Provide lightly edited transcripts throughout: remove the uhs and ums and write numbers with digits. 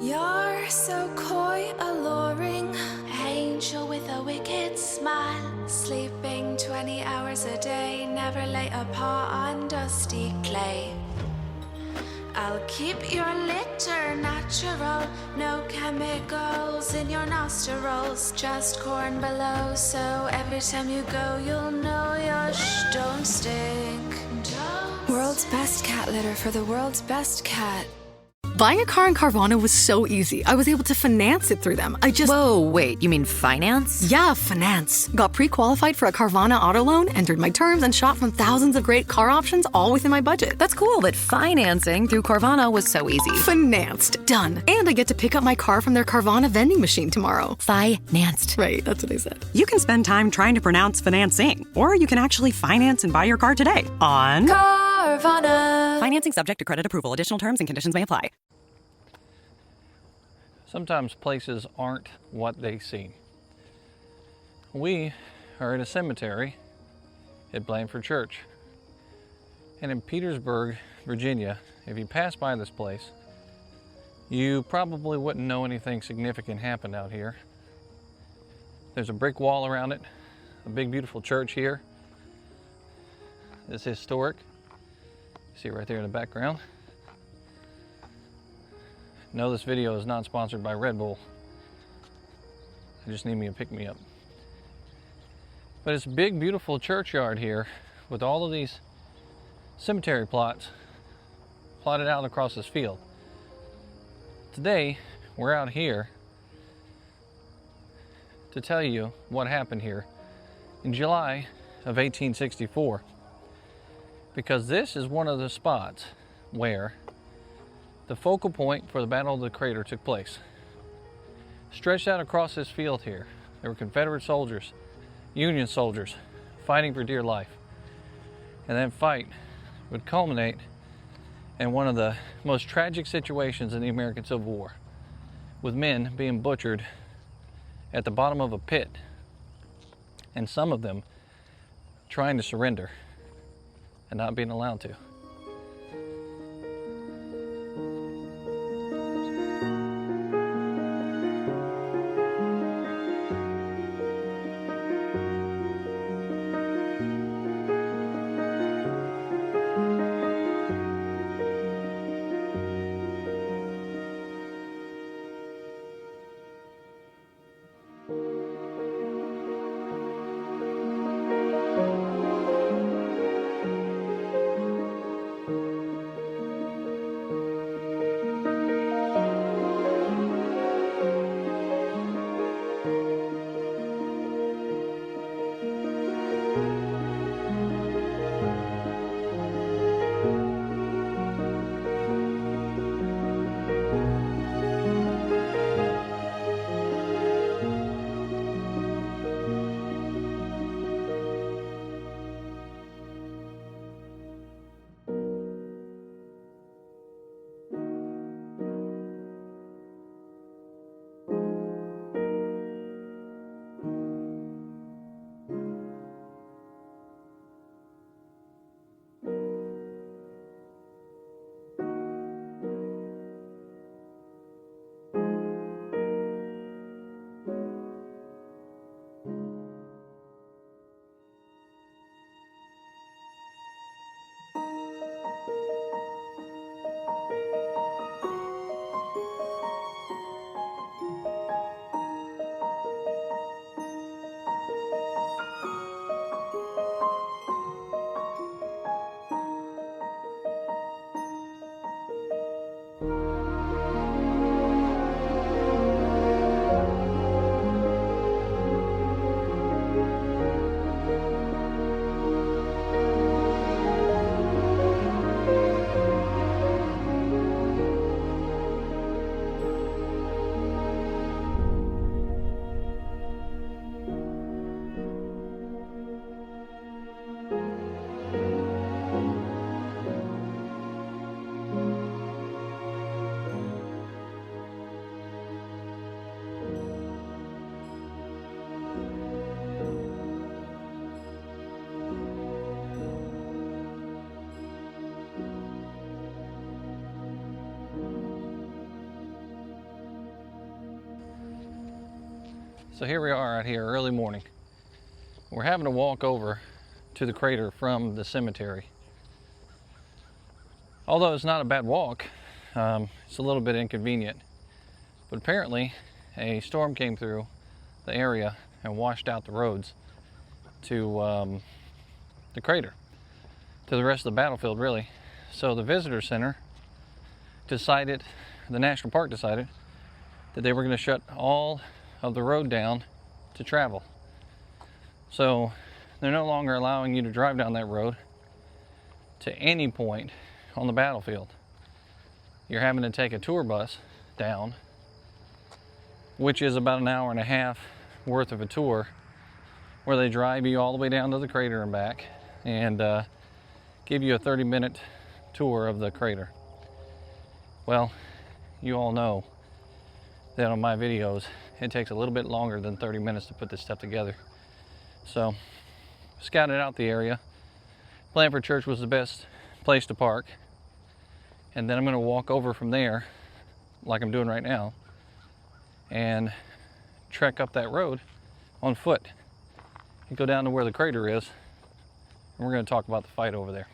You're so coy, alluring, angel with a wicked smile, sleeping 20 hours a day, never lay a paw on dusty clay. I'll keep your litter natural, no chemicals in your nostrils, just corn below, so every time you go you'll know your don't stink. World's best cat litter for the world's best cat. Buying a car in Carvana was so easy. I was able to finance it through them. Whoa, wait, you mean finance? Yeah, finance. Got pre-qualified for a Carvana auto loan, entered my terms, and shot from thousands of great car options all within my budget. That's cool, but financing through Carvana was so easy. Financed. Done. And I get to pick up my car from their Carvana vending machine tomorrow. Financed. Right, that's what I said. You can spend time trying to pronounce financing, or you can actually finance and buy your car today on Carvana. Financing subject to credit approval. Additional terms and conditions may apply. Sometimes places aren't what they seem. We are at a cemetery at Blandford Church. And in Petersburg, Virginia, if you pass by this place, you probably wouldn't know anything significant happened out here. There's a brick wall around it, a big beautiful church here. It's historic. See it right there in the background. No, this video is not sponsored by Red Bull. I just need me to pick me up. But it's a big, beautiful churchyard here with all of these cemetery plots plotted out across this field. Today, we're out here to tell you what happened here in July of 1864. Because this is one of the spots where the focal point for the Battle of the Crater took place. Stretched out across this field here, there were Confederate soldiers, Union soldiers, fighting for dear life. And that fight would culminate in one of the most tragic situations in the American Civil War, with men being butchered at the bottom of a pit, and some of them trying to surrender and not being allowed to. So here we are out here early morning. We're having to walk over to the crater from the cemetery. Although it's not a bad walk, it's a little bit inconvenient. But apparently a storm came through the area and washed out the roads to the crater, to the rest of the battlefield really. So the visitor center decided, the national park decided, that they were going to shut all of the road down to travel. So they're no longer allowing you to drive down that road to any point on the battlefield. You're having to take a tour bus down, which is about an hour and a half worth of a tour, where they drive you all the way down to the crater and back and give you a 30-minute tour of the crater. Well, you all know that on my videos it takes a little bit longer than 30 minutes to put this stuff together. So scouted out the area. Blandford Church was the best place to park, and then I'm going to walk over from there like I'm doing right now and trek up that road on foot and go down to where the crater is, and we're going to talk about the fight over there.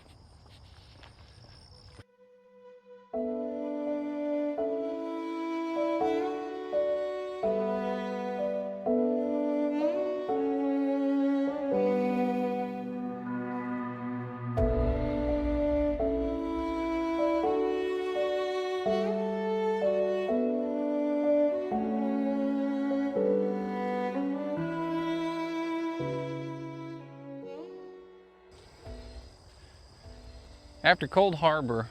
After Cold Harbor,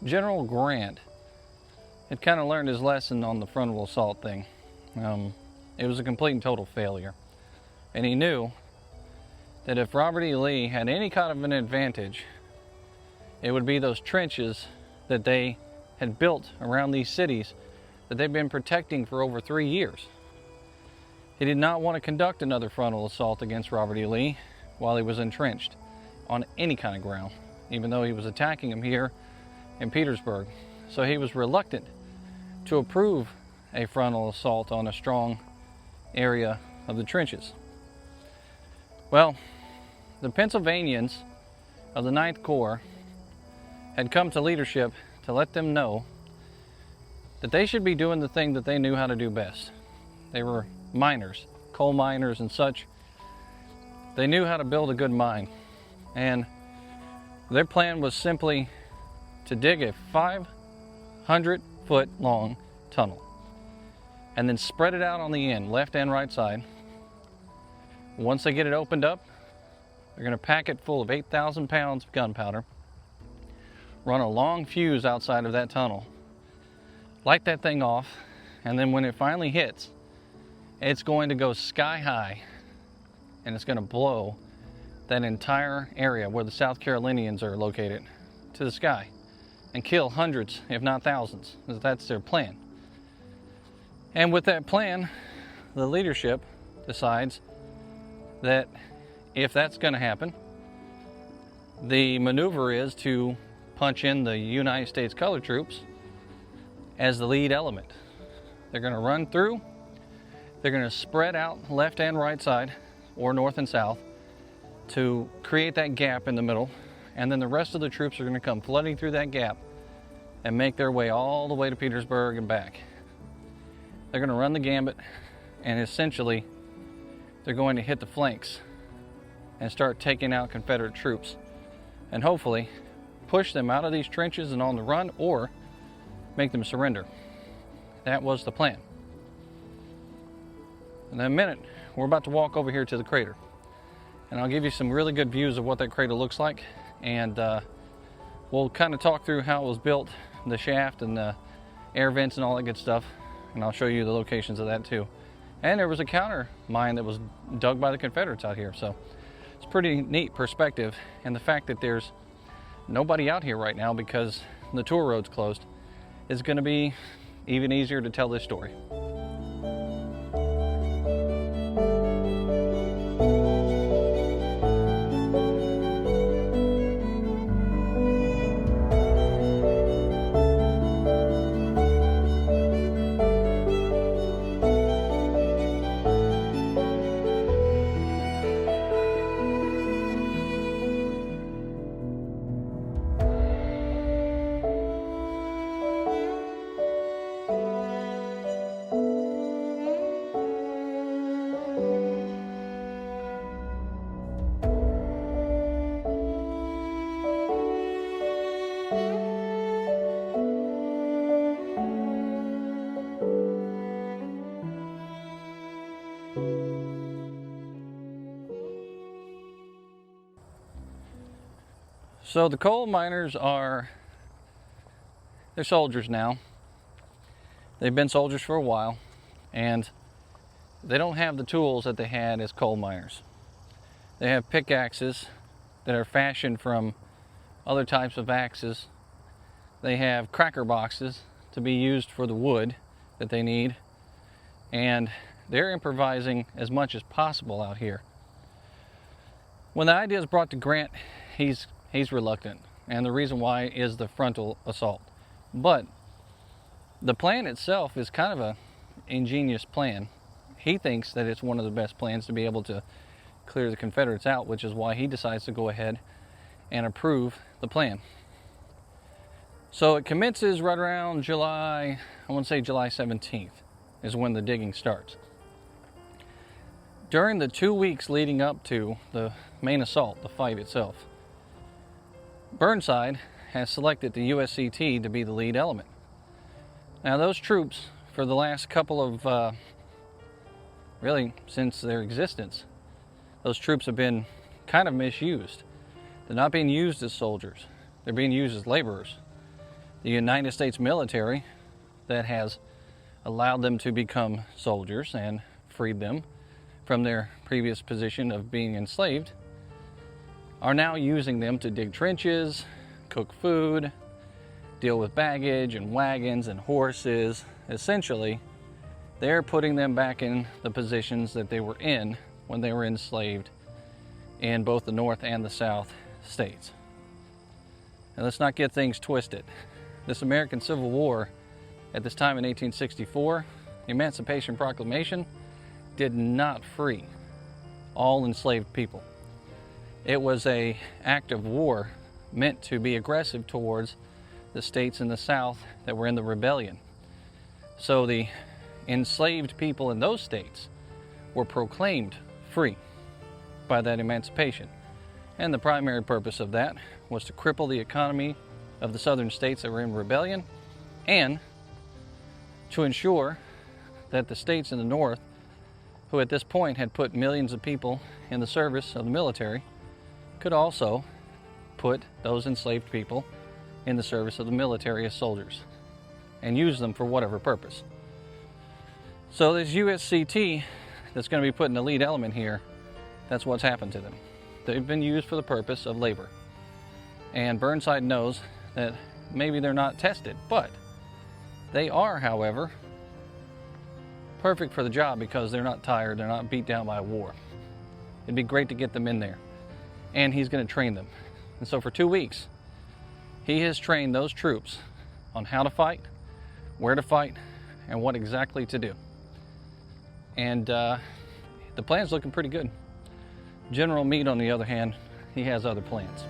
General Grant had kind of learned his lesson on the frontal assault thing. It was a complete and total failure. And he knew that if Robert E. Lee had any kind of an advantage, it would be those trenches that they had built around these cities that they've been protecting for over 3 years. He did not want to conduct another frontal assault against Robert E. Lee while he was entrenched on any kind of ground, even though he was attacking him here in Petersburg. So he was reluctant to approve a frontal assault on a strong area of the trenches. Well, the Pennsylvanians of the 9th Corps had come to leadership to let them know that they should be doing the thing that they knew how to do best. They were miners, coal miners and such. They knew how to build a good mine, and their plan was simply to dig a 500-foot long tunnel and then spread it out on the end, left and right side. Once they get it opened up, they're going to pack it full of 8,000 pounds of gunpowder, run a long fuse outside of that tunnel, light that thing off, and then when it finally hits, it's going to go sky high and it's going to blow that entire area where the South Carolinians are located to the sky and kill hundreds, if not thousands. That's their plan. And with that plan, the leadership decides that if that's going to happen, the maneuver is to punch in the United States colored troops as the lead element. They're going to run through, they're going to spread out left and right side, or north and south, to create that gap in the middle, and then the rest of the troops are going to come flooding through that gap and make their way all the way to Petersburg and back. They're going to run the gambit, and essentially they're going to hit the flanks and start taking out Confederate troops and hopefully push them out of these trenches and on the run, or make them surrender. That was the plan. In a minute, we're about to walk over here to the crater, and I'll give you some really good views of what that crater looks like, and we'll kind of talk through how it was built, the shaft and the air vents and all that good stuff, and I'll show you the locations of that too. And there was a counter mine that was dug by the Confederates out here, so it's a pretty neat perspective. And the fact that there's nobody out here right now because the tour road's closed is going to be even easier to tell this story. So the coal miners they're soldiers now. They've been soldiers for a while, and they don't have the tools that they had as coal miners. They have pickaxes that are fashioned from other types of axes. They have cracker boxes to be used for the wood that they need, and they're improvising as much as possible out here. When the idea is brought to Grant, he's reluctant, and the reason why is the frontal assault. But the plan itself is kind of an ingenious plan. He thinks that it's one of the best plans to be able to clear the Confederates out, which is why he decides to go ahead and approve the plan. So it commences right around July 17th is when the digging starts. During the 2 weeks leading up to the main assault, the fight itself, Burnside has selected the USCT to be the lead element. Now those troops, for the last couple of, really since their existence, those troops have been kind of misused. They're not being used as soldiers. They're being used as laborers. The United States military that has allowed them to become soldiers and freed them from their previous position of being enslaved are now using them to dig trenches, cook food, deal with baggage and wagons and horses. Essentially, they're putting them back in the positions that they were in when they were enslaved in both the North and the South states. And let's not get things twisted. This American Civil War at this time in 1864, the Emancipation Proclamation did not free all enslaved people. It was an act of war meant to be aggressive towards the states in the South that were in the rebellion. So the enslaved people in those states were proclaimed free by that emancipation. And the primary purpose of that was to cripple the economy of the southern states that were in rebellion, and to ensure that the states in the North, who at this point had put millions of people in the service of the military, could also put those enslaved people in the service of the military as soldiers and use them for whatever purpose. So this USCT that's going to be put in the lead element here, that's what's happened to them. They've been used for the purpose of labor. And Burnside knows that maybe they're not tested, but they are, however, perfect for the job because they're not tired, they're not beat down by war. It'd be great to get them in there. And he's going to train them. And so for 2 weeks, he has trained those troops on how to fight, where to fight, and what exactly to do. And the plan's looking pretty good. General Meade, on the other hand, he has other plans.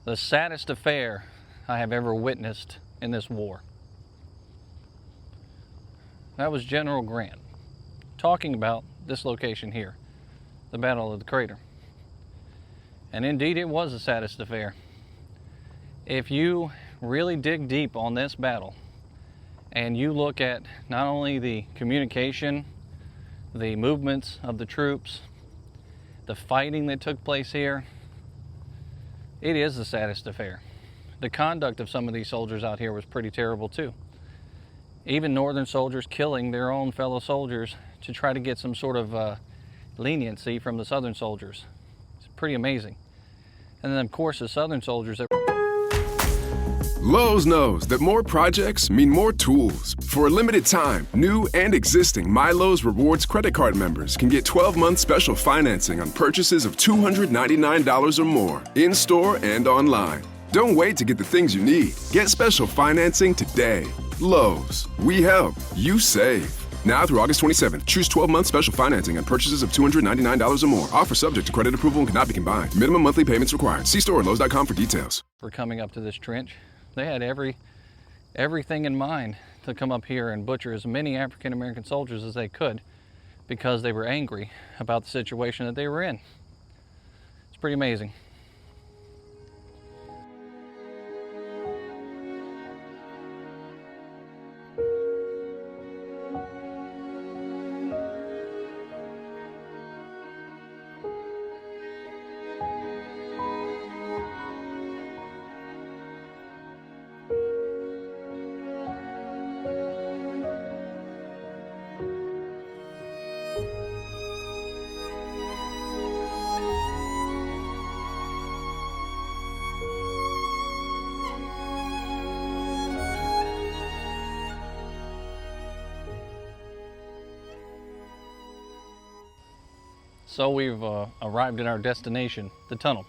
The saddest affair I have ever witnessed in this war. That was General Grant talking about this location here, the Battle of the Crater. And indeed it was the saddest affair. If you really dig deep on this battle and you look at not only the communication, the movements of the troops, the fighting that took place here, it is the saddest affair. The conduct of some of these soldiers out here was pretty terrible too. Even Northern soldiers killing their own fellow soldiers to try to get some sort of leniency from the Southern soldiers. It's pretty amazing. And then of course the Southern soldiers that Lowe's knows that more projects mean more tools. For a limited time, new and existing MyLowe's Rewards credit card members can get 12-month special financing on purchases of $299 or more, in-store and online. Don't wait to get the things you need. Get special financing today. Lowe's. We help. You save. Now through August 27th, choose 12-month special financing on purchases of $299 or more. Offer subject to credit approval and cannot be combined. Minimum monthly payments required. See store at Lowe's.com for details. were coming up to this trench. They had everything in mind to come up here and butcher as many African American soldiers as they could because they were angry about the situation that they were in. It's pretty amazing. So we've arrived at our destination, the tunnel.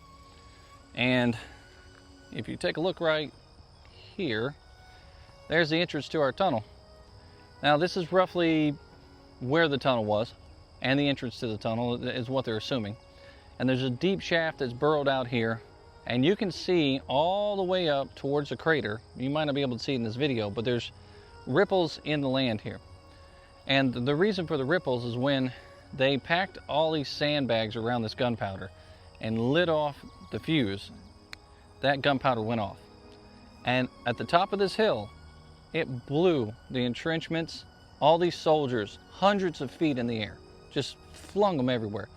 And if you take a look right here, there's the entrance to our tunnel. Now this is roughly where the tunnel was, and the entrance to the tunnel is what they're assuming. And there's a deep shaft that's burrowed out here, and you can see all the way up towards the crater. You might not be able to see it in this video, but there's ripples in the land here. And the reason for the ripples is when they packed all these sandbags around this gunpowder and lit off the fuse, that gunpowder went off. And at the top of this hill, it blew the entrenchments, all these soldiers, hundreds of feet in the air, just flung them everywhere.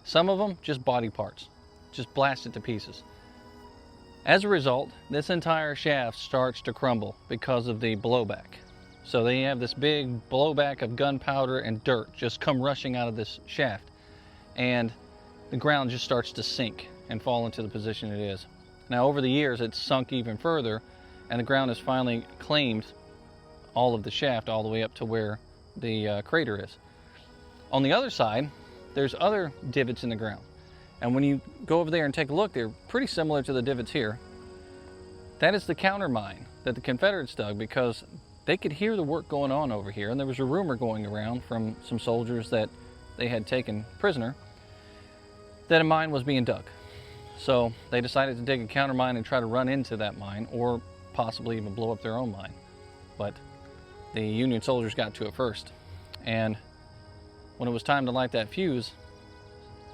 Some of them just body parts, just blasted to pieces. As a result, this entire shaft starts to crumble because of the blowback. So they have this big blowback of gunpowder and dirt just come rushing out of this shaft. And the ground just starts to sink and fall into the position it is. Now over the years it's sunk even further, and the ground has finally claimed all of the shaft all the way up to where the crater is. On the other side, there's other divots in the ground. And when you go over there and take a look, they're pretty similar to the divots here. That is the countermine that the Confederates dug because they could hear the work going on over here, and there was a rumor going around from some soldiers that they had taken prisoner that a mine was being dug. So they decided to dig a countermine and try to run into that mine, or possibly even blow up their own mine. But the Union soldiers got to it first. And when it was time to light that fuse,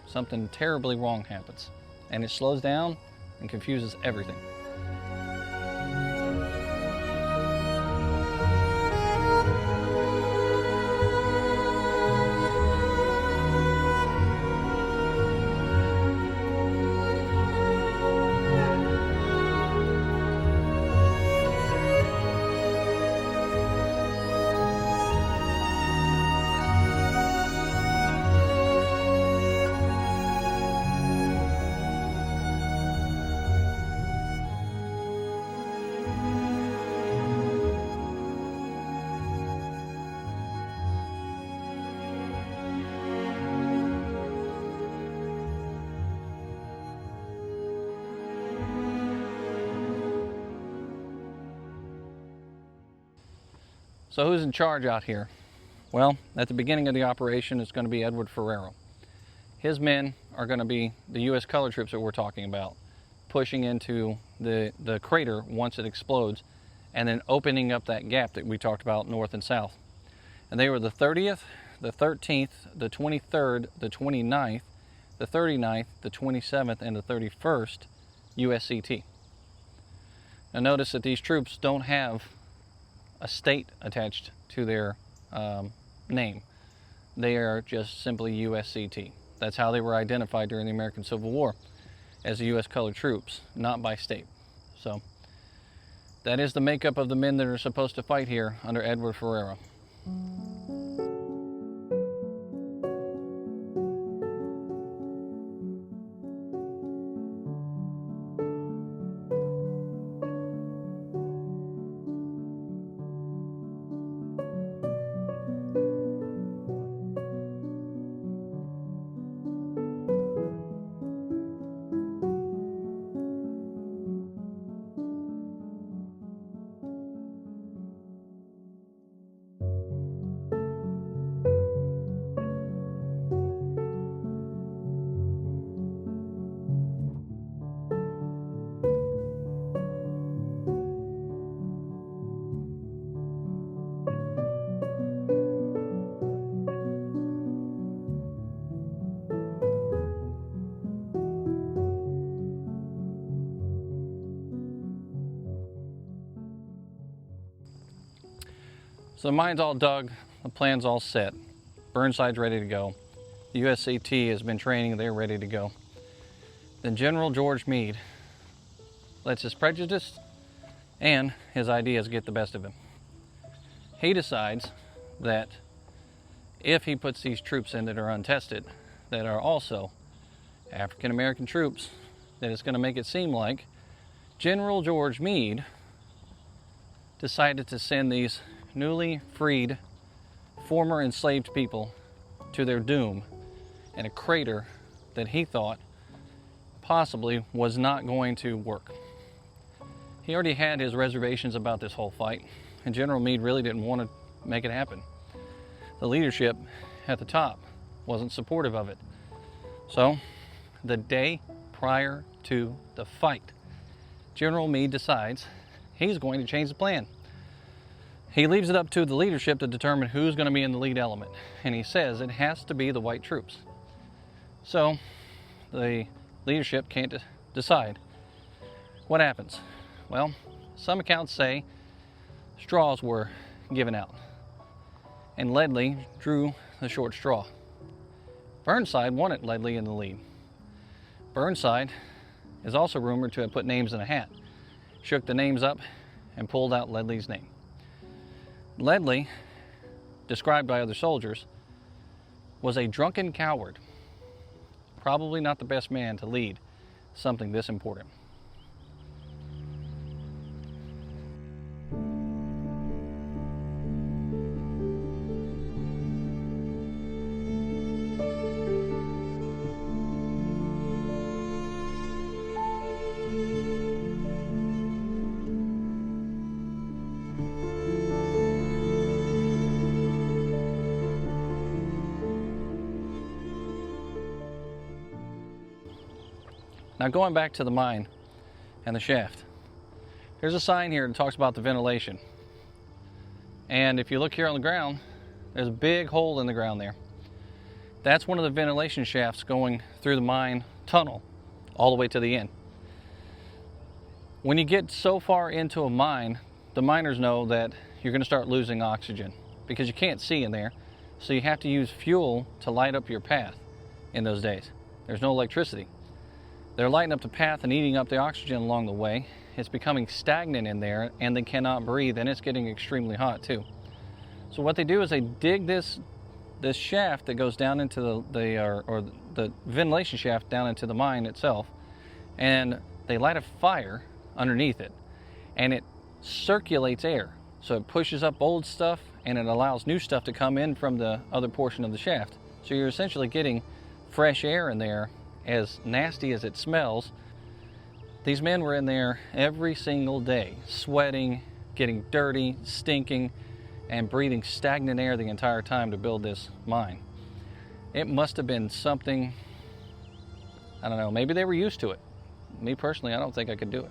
something terribly wrong happens. And it slows down and confuses everything. So who's in charge out here? Well, at the beginning of the operation, it's going to be Edward Ferrero. His men are going to be the U.S. color troops that we're talking about, pushing into the crater once it explodes, and then opening up that gap that we talked about north and south. And they were the 30th, the 13th, the 23rd, the 29th, the 39th, the 27th, and the 31st USCT. Now notice that these troops don't have a state attached to their name. They are just simply USCT. That's how they were identified during the American Civil War, as the U.S. colored troops, not by state. So that is the makeup of the men that are supposed to fight here under Edward Ferrero. So the mine's all dug, the plan's all set. Burnside's ready to go. The USAT has been training, they're ready to go. Then General George Meade lets his prejudice and his ideas get the best of him. He decides that if he puts these troops in that are untested, that are also African American troops, that it's going to make it seem like General George Meade decided to send these newly freed former enslaved people to their doom in a crater that he thought possibly was not going to work. He already had his reservations about this whole fight, and General Meade really didn't want to make it happen. The leadership at the top wasn't supportive of it. So, the day prior to the fight, General Meade decides he's going to change the plan. He leaves it up to the leadership to determine who's going to be in the lead element, and he says it has to be the white troops. So the leadership can't decide. What happens? Well, some accounts say straws were given out, and Ledlie drew the short straw. Burnside wanted Ledlie in the lead. Burnside is also rumored to have put names in a hat, shook the names up, and pulled out Ledlie's name. Ledlie, described by other soldiers, was a drunken coward. Probably not the best man to lead something this important. Now going back to the mine and the shaft, there's a sign here that talks about the ventilation. And if you look here on the ground, there's a big hole in the ground there. That's one of the ventilation shafts going through the mine tunnel all the way to the end. When you get so far into a mine, the miners know that you're going to start losing oxygen because you can't see in there. So you have to use fuel to light up your path in those days. There's no electricity. They're lighting up the path and eating up the oxygen along the way. It's becoming stagnant in there and they cannot breathe, and it's getting extremely hot too. So what they do is they dig this shaft that goes down into the ventilation shaft down into the mine itself, and they light a fire underneath it, and it circulates air. So it pushes up old stuff and it allows new stuff to come in from the other portion of the shaft. So you're essentially getting fresh air in there. As nasty as it smells, these men were in there every single day, sweating, getting dirty, stinking, and breathing stagnant air the entire time to build this mine. It must have been something, I don't know, maybe they were used to it. Me personally, I don't think I could do it.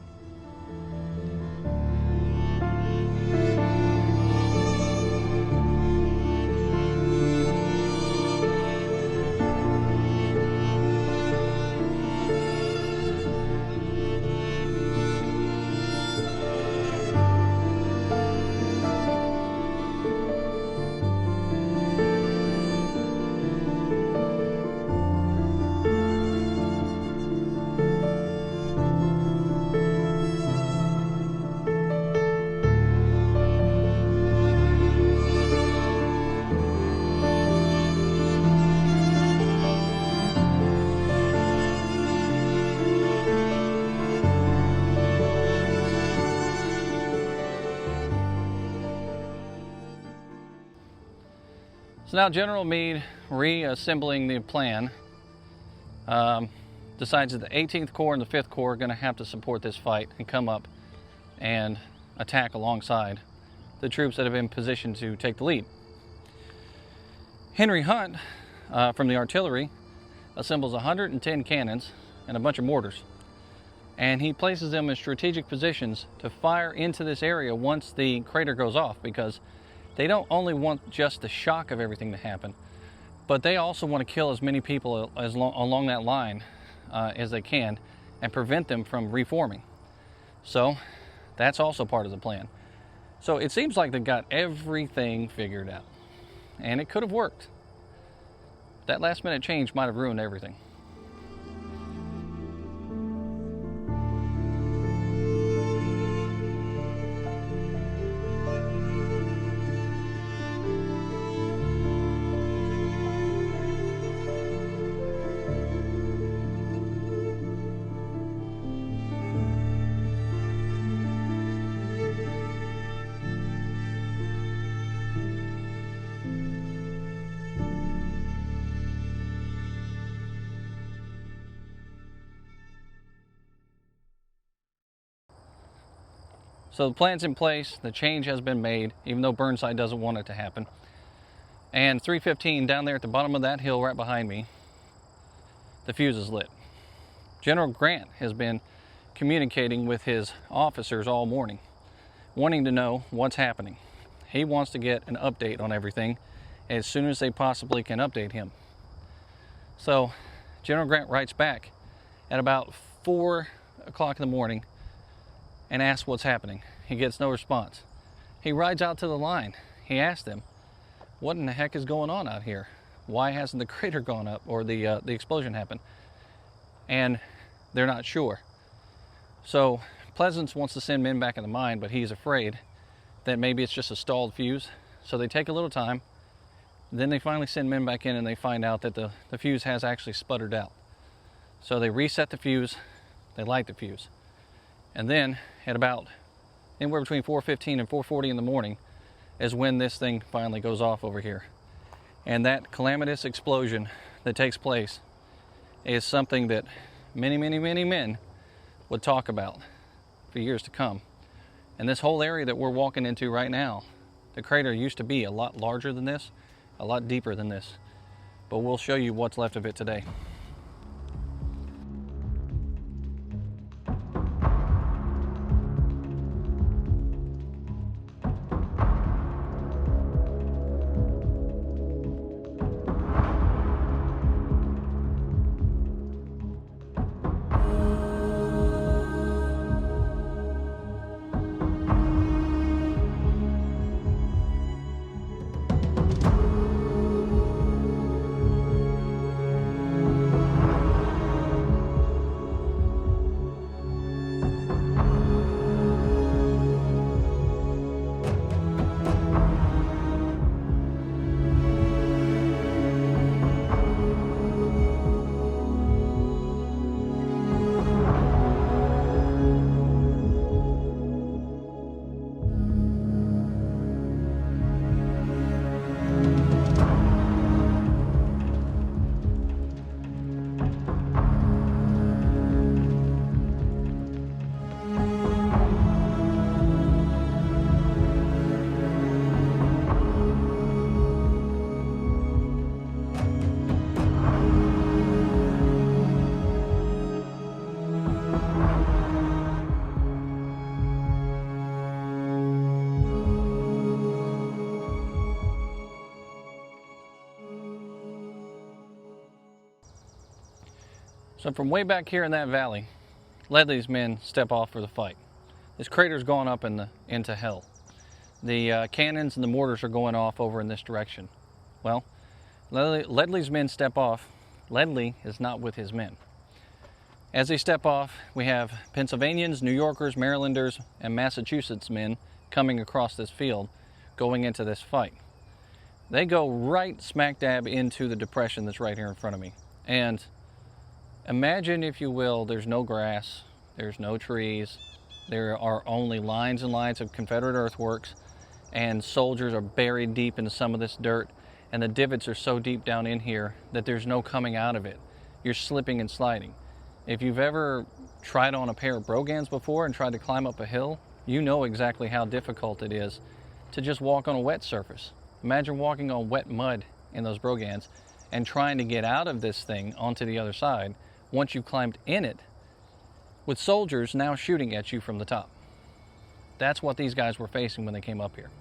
So now General Meade, reassembling the plan, decides that the 18th Corps and the 5th Corps are going to have to support this fight and come up and attack alongside the troops that have been positioned to take the lead. Henry Hunt, from the artillery, assembles 110 cannons and a bunch of mortars, and he places them in strategic positions to fire into this area once the crater goes off, because they don't only want just the shock of everything to happen, but they also want to kill as many people along that line as they can and prevent them from reforming. So that's also part of the plan. So it seems like they've got everything figured out, and it could have worked. That last minute change might have ruined everything. So the plan's in place, the change has been made, even though Burnside doesn't want it to happen. And 315 down there at the bottom of that hill right behind me, the fuse is lit. General Grant has been communicating with his officers all morning, wanting to know what's happening. He wants to get an update on everything as soon as they possibly can update him. So General Grant writes back at about 4 o'clock in the morning and asks what's happening. He gets no response. He rides out to the line. He asks them, what in the heck is going on out here? Why hasn't the crater gone up or the explosion happened? And they're not sure. So Pleasance wants to send men back in the mine, but he's afraid that maybe it's just a stalled fuse. So they take a little time. Then they finally send men back in and they find out that the fuse has actually sputtered out. So they reset the fuse, they light the fuse. And then at about anywhere between 4:15 and 4:40 in the morning is when this thing finally goes off over here. And that calamitous explosion that takes place is something that many, many, many men would talk about for years to come. And this whole area that we're walking into right now, the crater used to be a lot larger than this, a lot deeper than this. But we'll show you what's left of it today. So from way back here in that valley, Ledley's men step off for the fight. This crater's gone up into hell. The cannons and the mortars are going off over in this direction. Well, Ledley's men step off. Ledley is not with his men. As they step off, we have Pennsylvanians, New Yorkers, Marylanders, and Massachusetts men coming across this field, going into this fight. They go right smack dab into the depression that's right here in front of me. And imagine, if you will, there's no grass, there's no trees, there are only lines and lines of Confederate earthworks, and soldiers are buried deep into some of this dirt, and the divots are so deep down in here that there's no coming out of it. You're slipping and sliding. If you've ever tried on a pair of brogans before and tried to climb up a hill, you know exactly how difficult it is to just walk on a wet surface. Imagine walking on wet mud in those brogans and trying to get out of this thing onto the other side once you've climbed in it, with soldiers now shooting at you from the top. That's what these guys were facing when they came up here.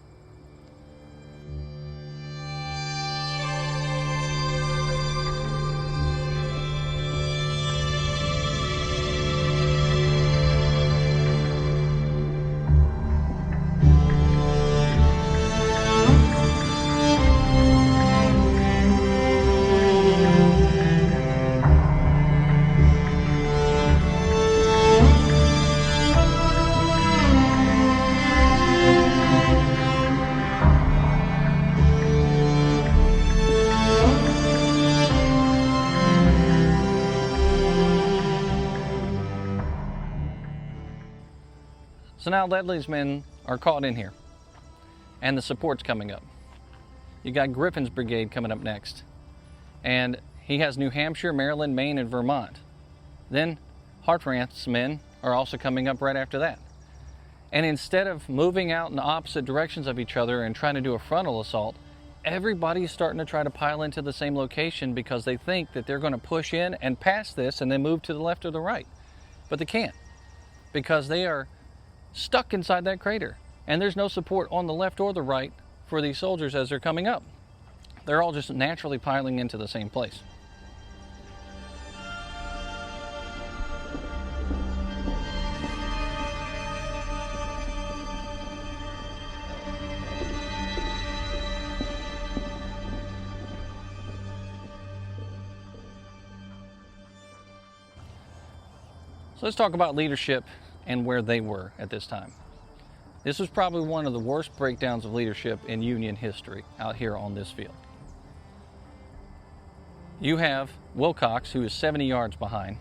So now Ledley's men are caught in here, and the support's coming up. You got Griffin's brigade coming up next, and he has New Hampshire, Maryland, Maine, and Vermont. Then Hartranft's men are also coming up right after that. And instead of moving out in the opposite directions of each other and trying to do a frontal assault, everybody's starting to try to pile into the same location because they think that they're going to push in and pass this and then move to the left or the right. But they can't, because they are stuck inside that crater, and there's no support on the left or the right for these soldiers as they're coming up. They're all just naturally piling into the same place. So let's talk about leadership and where they were at this time. This was probably one of the worst breakdowns of leadership in Union history out here on this field. You have Wilcox, who is 70 yards behind.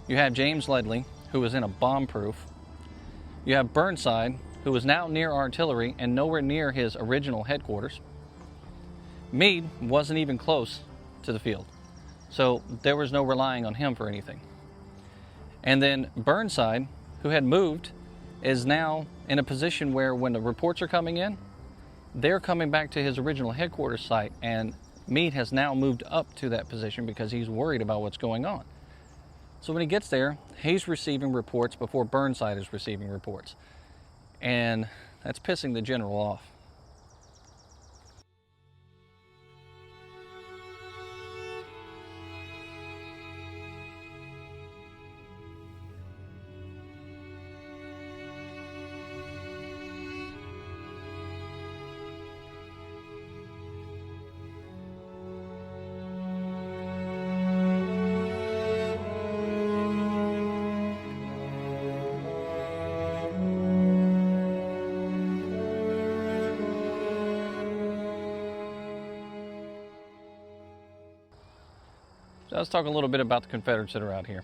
You have James Ledley, who was in a bomb-proof. You have Burnside, who was now near artillery and nowhere near his original headquarters. Meade wasn't even close to the field, so there was no relying on him for anything. And then Burnside, who had moved, is now in a position where when the reports are coming in, they're coming back to his original headquarters site, and Meade has now moved up to that position because he's worried about what's going on. So when he gets there, he's receiving reports before Burnside is receiving reports. And that's pissing the general off. So let's talk a little bit about the Confederates that are out here.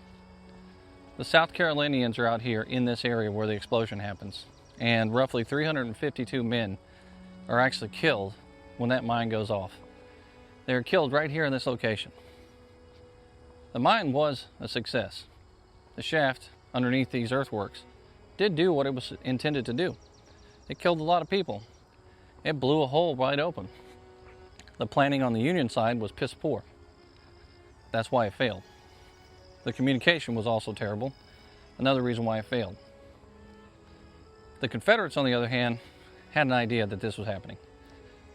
The South Carolinians are out here in this area where the explosion happens, and roughly 352 men are actually killed when that mine goes off. They're killed right here in this location. The mine was a success. The shaft underneath these earthworks did do what it was intended to do. It killed a lot of people. It blew a hole wide open. The planning on the Union side was piss poor. That's why it failed. The communication was also terrible. Another reason why it failed. The Confederates, on the other hand, had an idea that this was happening.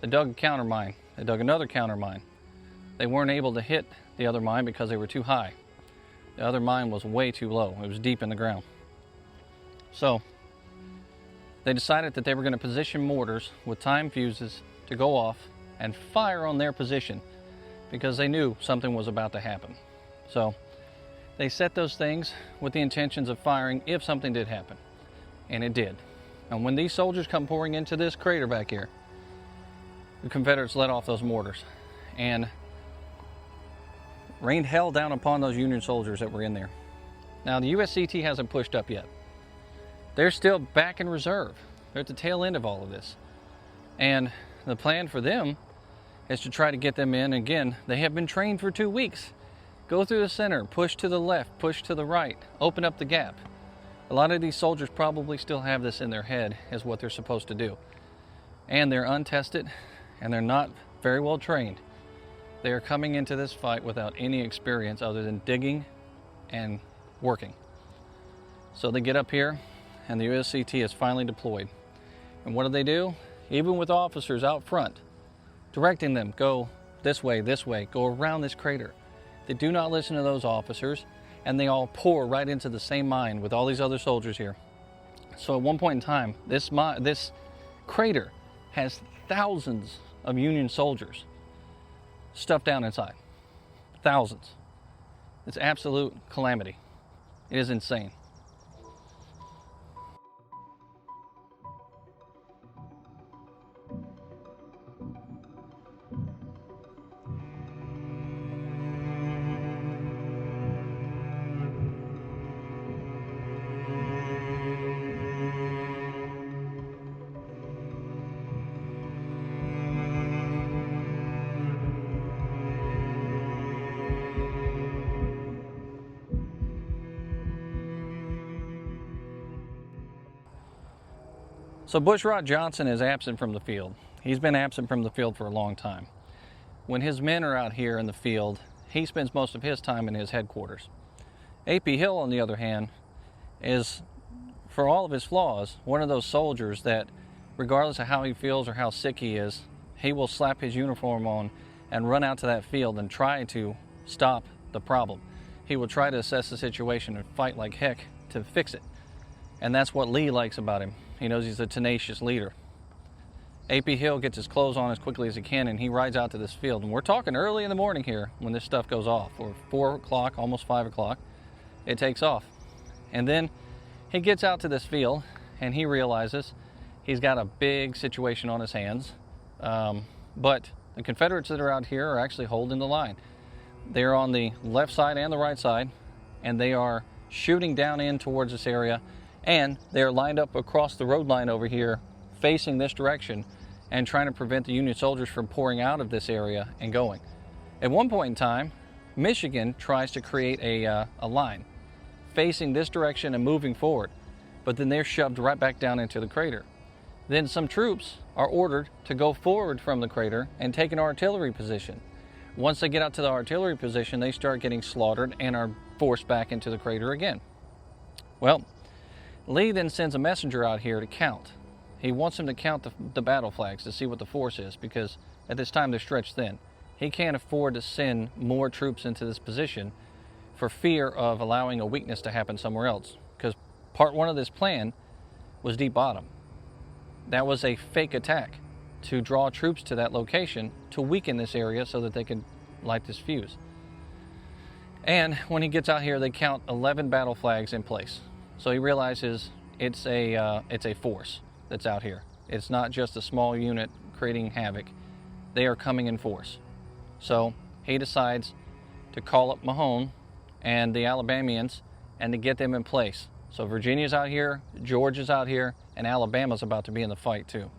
They dug a counter mine. They dug another counter mine. They weren't able to hit the other mine because they were too high. The other mine was way too low. It was deep in the ground. So they decided that they were going to position mortars with time fuses to go off and fire on their position, because they knew something was about to happen. So they set those things with the intentions of firing if something did happen. And it did. And when these soldiers come pouring into this crater back here, the Confederates let off those mortars and rained hell down upon those Union soldiers that were in there. Now the USCT hasn't pushed up yet. They're still back in reserve. They're at the tail end of all of this. And the plan for them is to try to get them in. Again, they have been trained for 2 weeks. Go through the center, push to the left, push to the right, open up the gap. A lot of these soldiers probably still have this in their head as what they're supposed to do. And they're untested, and they're not very well trained. They are coming into this fight without any experience other than digging and working. So they get up here, and the USCT is finally deployed. And what do? Even with officers out front, directing them, go this way, go around this crater. They do not listen to those officers, and they all pour right into the same mine with all these other soldiers here. So at one point in time, this crater has thousands of Union soldiers stuffed down inside. Thousands. It's absolute calamity. It is insane. So Bushrod Johnson is absent from the field. He's been absent from the field for a long time. When his men are out here in the field, he spends most of his time in his headquarters. A.P. Hill, on the other hand, is, for all of his flaws, one of those soldiers that, regardless of how he feels or how sick he is, he will slap his uniform on and run out to that field and try to stop the problem. He will try to assess the situation and fight like heck to fix it. And that's what Lee likes about him. He knows he's a tenacious leader. A.P. Hill gets his clothes on as quickly as he can, and he rides out to this field. And we're talking early in the morning here when this stuff goes off, or 4 o'clock, almost 5 o'clock. It takes off. And then he gets out to this field, and he realizes he's got a big situation on his hands. But the Confederates that are out here are actually holding the line. They're on the left side and the right side, and they are shooting down in towards this area. And they're lined up across the road line over here, facing this direction, and trying to prevent the Union soldiers from pouring out of this area and going. At one point in time, Michigan tries to create a line facing this direction and moving forward, but then they're shoved right back down into the crater. Then some troops are ordered to go forward from the crater and take an artillery position. Once they get out to the artillery position, they start getting slaughtered and are forced back into the crater again. Well, Lee then sends a messenger out here to count. He wants him to count the battle flags to see what the force is, because at this time they're stretched thin. He can't afford to send more troops into this position for fear of allowing a weakness to happen somewhere else, because part one of this plan was Deep Bottom. That was a fake attack to draw troops to that location to weaken this area so that they could light this fuse. And when he gets out here, they count 11 battle flags in place. So he realizes it's a force that's out here. It's not just a small unit creating havoc. They are coming in force. So he decides to call up Mahone and the Alabamians and to get them in place. So Virginia's out here, Georgia's out here, and Alabama's about to be in the fight too.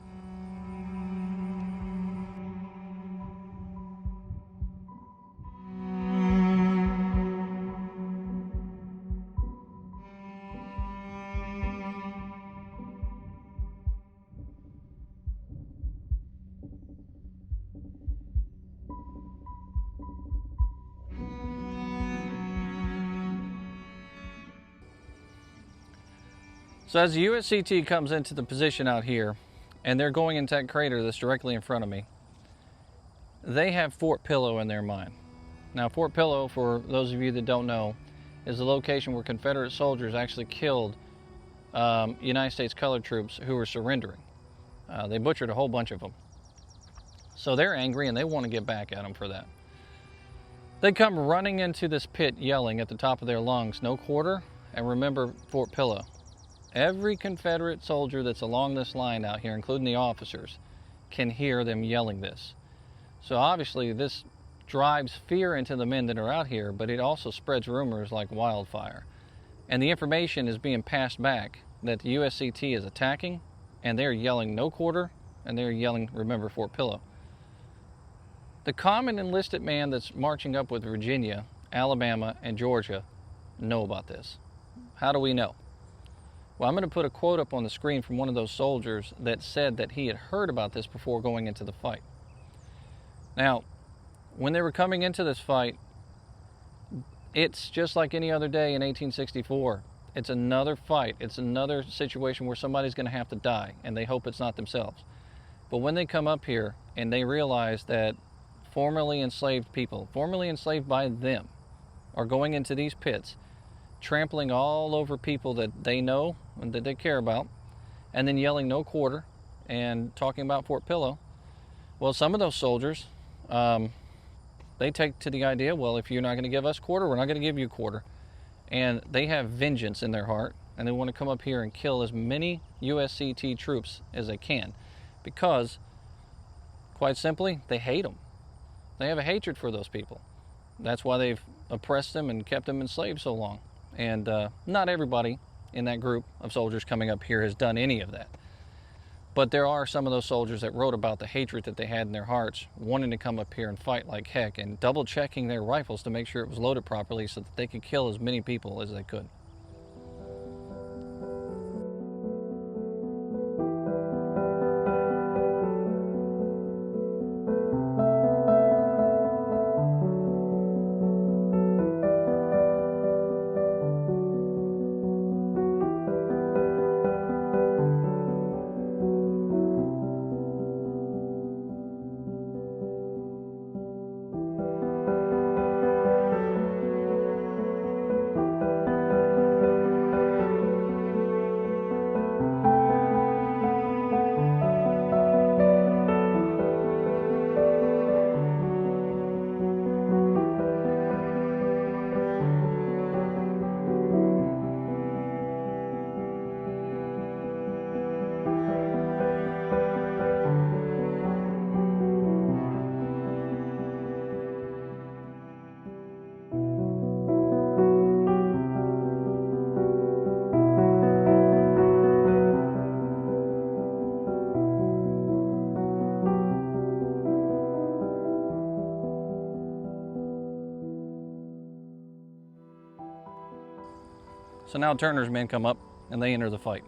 So as the USCT comes into the position out here, and they're going into that crater that's directly in front of me, they have Fort Pillow in their mind. Now, Fort Pillow, for those of you that don't know, is the location where Confederate soldiers actually killed United States colored troops who were surrendering. They butchered a whole bunch of them. So they're angry and they want to get back at them for that. They come running into this pit yelling at the top of their lungs, "No quarter," and remember Fort Pillow. Every Confederate soldier that's along this line out here, including the officers, can hear them yelling this. So obviously this drives fear into the men that are out here, but it also spreads rumors like wildfire. And the information is being passed back that the USCT is attacking, and they're yelling "No quarter," and they're yelling "Remember Fort Pillow." The common enlisted man that's marching up with Virginia, Alabama, and Georgia know about this. How do we know? Well, I'm going to put a quote up on the screen from one of those soldiers that said that he had heard about this before going into the fight. Now, when they were coming into this fight, it's just like any other day in 1864. It's another fight. It's another situation where somebody's going to have to die, and they hope it's not themselves. But when they come up here and they realize that formerly enslaved people, formerly enslaved by them, are going into these pits, trampling all over people that they know and that they care about, and then yelling no quarter and talking about Fort Pillow, well, some of those soldiers, they take to the idea, well, if you're not going to give us quarter, we're not going to give you quarter. And they have vengeance in their heart, and they want to come up here and kill as many USCT troops as they can, because, quite simply, they hate them. They have a hatred for those people. That's why they've oppressed them and kept them enslaved so long. And not everybody in that group of soldiers coming up here has done any of that. But there are some of those soldiers that wrote about the hatred that they had in their hearts, wanting to come up here and fight like heck, and double checking their rifles to make sure it was loaded properly so that they could kill as many people as they could. So now Turner's men come up and they enter the fight.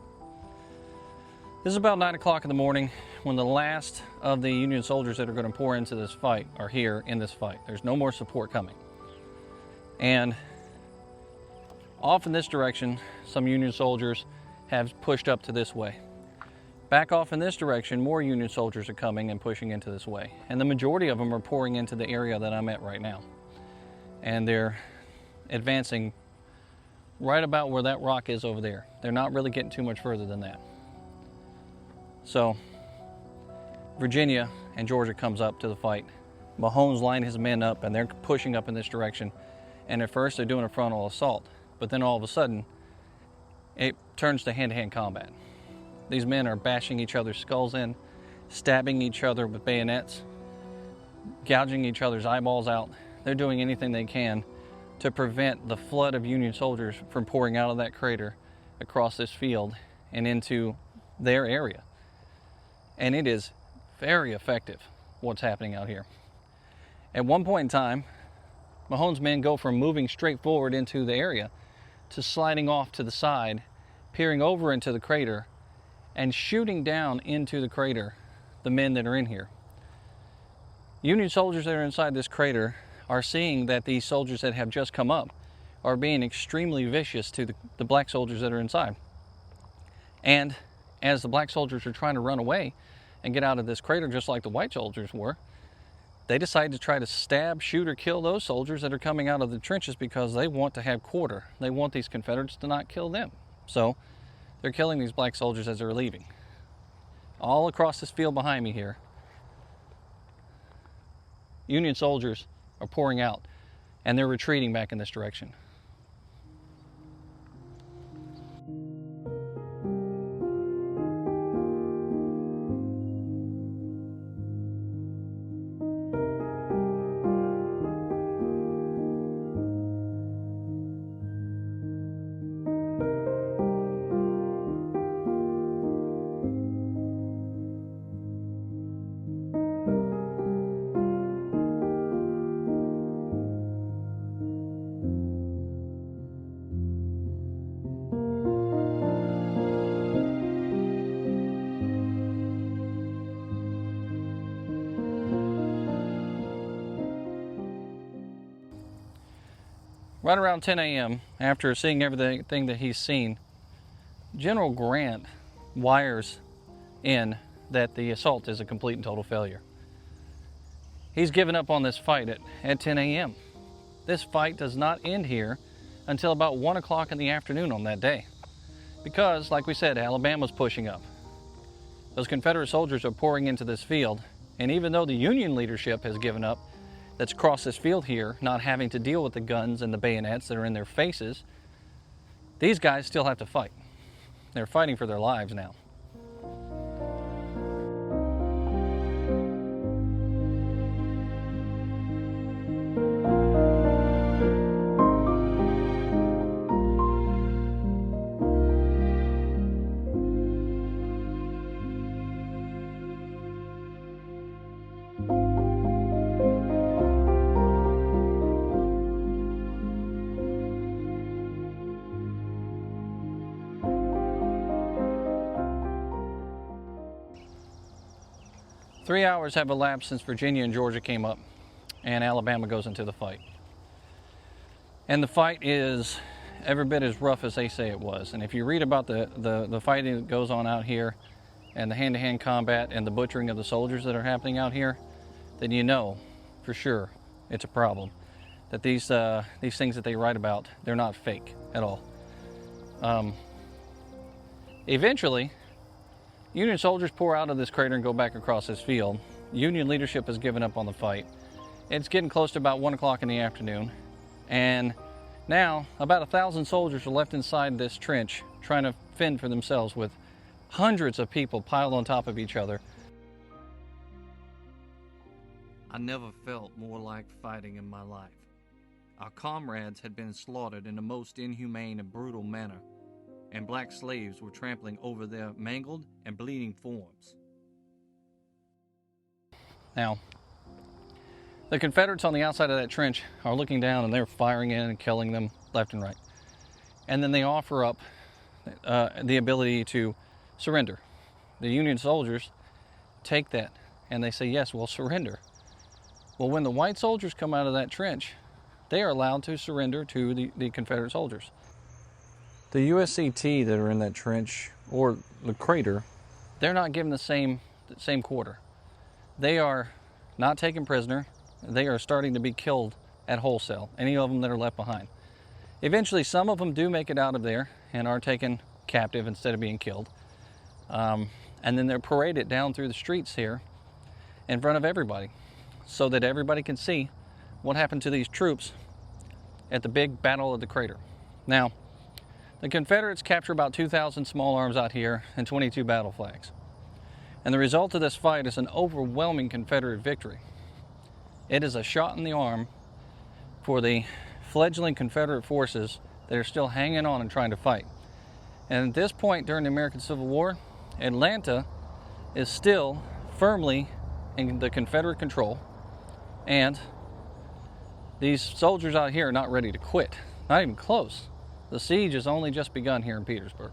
This is about 9 o'clock in the morning when the last of the Union soldiers that are going to pour into this fight are here in this fight. There's no more support coming. And off in this direction, some Union soldiers have pushed up to this way. Back off in this direction, more Union soldiers are coming and pushing into this way. And the majority of them are pouring into the area that I'm at right now. And they're advancing right about where that rock is over there. They're not really getting too much further than that. So Virginia and Georgia comes up to the fight. Mahone's lined his men up and they're pushing up in this direction. And at first they're doing a frontal assault, but then all of a sudden it turns to hand-to-hand combat. These men are bashing each other's skulls in, stabbing each other with bayonets, gouging each other's eyeballs out. They're doing anything they can to prevent the flood of Union soldiers from pouring out of that crater across this field and into their area. And it is very effective what's happening out here. At one point in time, Mahone's men go from moving straight forward into the area to sliding off to the side, peering over into the crater, and shooting down into the crater the men that are in here. Union soldiers that are inside this crater are seeing that these soldiers that have just come up are being extremely vicious to the black soldiers that are inside. And as the black soldiers are trying to run away and get out of this crater just like the white soldiers were, they decide to try to stab, shoot, or kill those soldiers that are coming out of the trenches because they want to have quarter. They want these Confederates to not kill them. So they're killing these black soldiers as they're leaving. All across this field behind me here, Union soldiers are pouring out and they're retreating back in this direction. right around 10 a.m., after seeing everything that he's seen, General Grant wires in that the assault is a complete and total failure. He's given up on this fight at 10 a.m. This fight does not end here until about 1 o'clock in the afternoon on that day. Because, like we said, Alabama's pushing up. Those Confederate soldiers are pouring into this field, and even though the Union leadership has given up, that's crossed this field here, not having to deal with the guns and the bayonets that are in their faces, these guys still have to fight. They're fighting for their lives now. Three hours have elapsed since Virginia and Georgia came up, and Alabama goes into the fight. And the fight is every bit as rough as they say it was. And if you read about the fighting that goes on out here, and the hand-to-hand combat and the butchering of the soldiers that are happening out here, then you know for sure it's a problem. That these things that they write about, they're not fake at all. Eventually, Union soldiers pour out of this crater and go back across this field. Union leadership has given up on the fight. It's getting close to about 1 o'clock in the afternoon, and now about 1,000 soldiers are left inside this trench trying to fend for themselves with hundreds of people piled on top of each other. I never felt more like fighting in my life. Our comrades had been slaughtered in the most inhumane and brutal manner, and black slaves were trampling over their mangled and bleeding forms. Now, the Confederates on the outside of that trench are looking down, and they're firing in and killing them left and right. And then they offer up the ability to surrender. The Union soldiers take that and they say, yes, we'll surrender. Well, when the white soldiers come out of that trench, they are allowed to surrender to the Confederate soldiers. The USCT that are in that trench, or the crater, they're not given the same quarter. They are not taken prisoner. They are starting to be killed at wholesale, any of them that are left behind. Eventually, some of them do make it out of there and are taken captive instead of being killed. And then they're paraded down through the streets here in front of everybody so that everybody can see what happened to these troops at the big battle of the crater. Now, the Confederates capture about 2,000 small arms out here and 22 battle flags. And the result of this fight is an overwhelming Confederate victory. It is a shot in the arm for the fledgling Confederate forces that are still hanging on and trying to fight. And at this point during the American Civil War, Atlanta is still firmly in the Confederate control, and these soldiers out here are not ready to quit, not even close. The siege has only just begun here in Petersburg.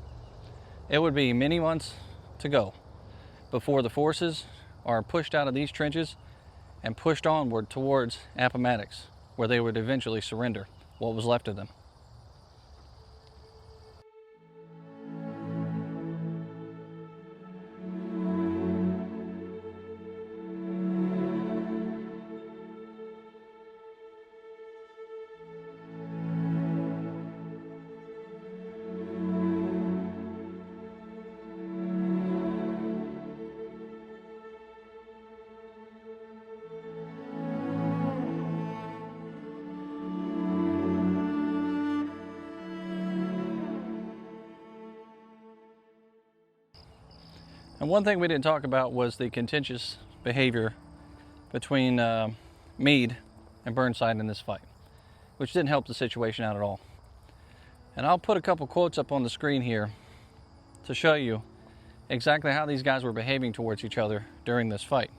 It would be many months to go before the forces are pushed out of these trenches and pushed onward towards Appomattox, where they would eventually surrender what was left of them. And one thing we didn't talk about was the contentious behavior between Meade and Burnside in this fight, which didn't help the situation out at all. And I'll put a couple quotes up on the screen here to show you exactly how these guys were behaving towards each other during this fight.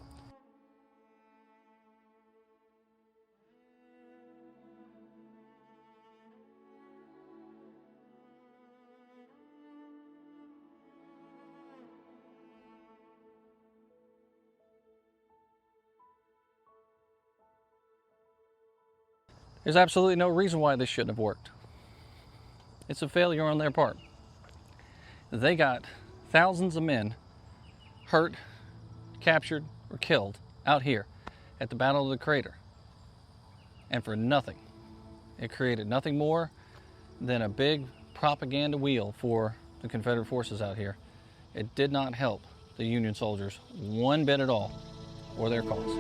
There's absolutely no reason why this shouldn't have worked. It's a failure on their part. They got thousands of men hurt, captured, or killed out here at the Battle of the Crater. And for nothing. It created nothing more than a big propaganda wheel for the Confederate forces out here. It did not help the Union soldiers one bit at all, or their cause.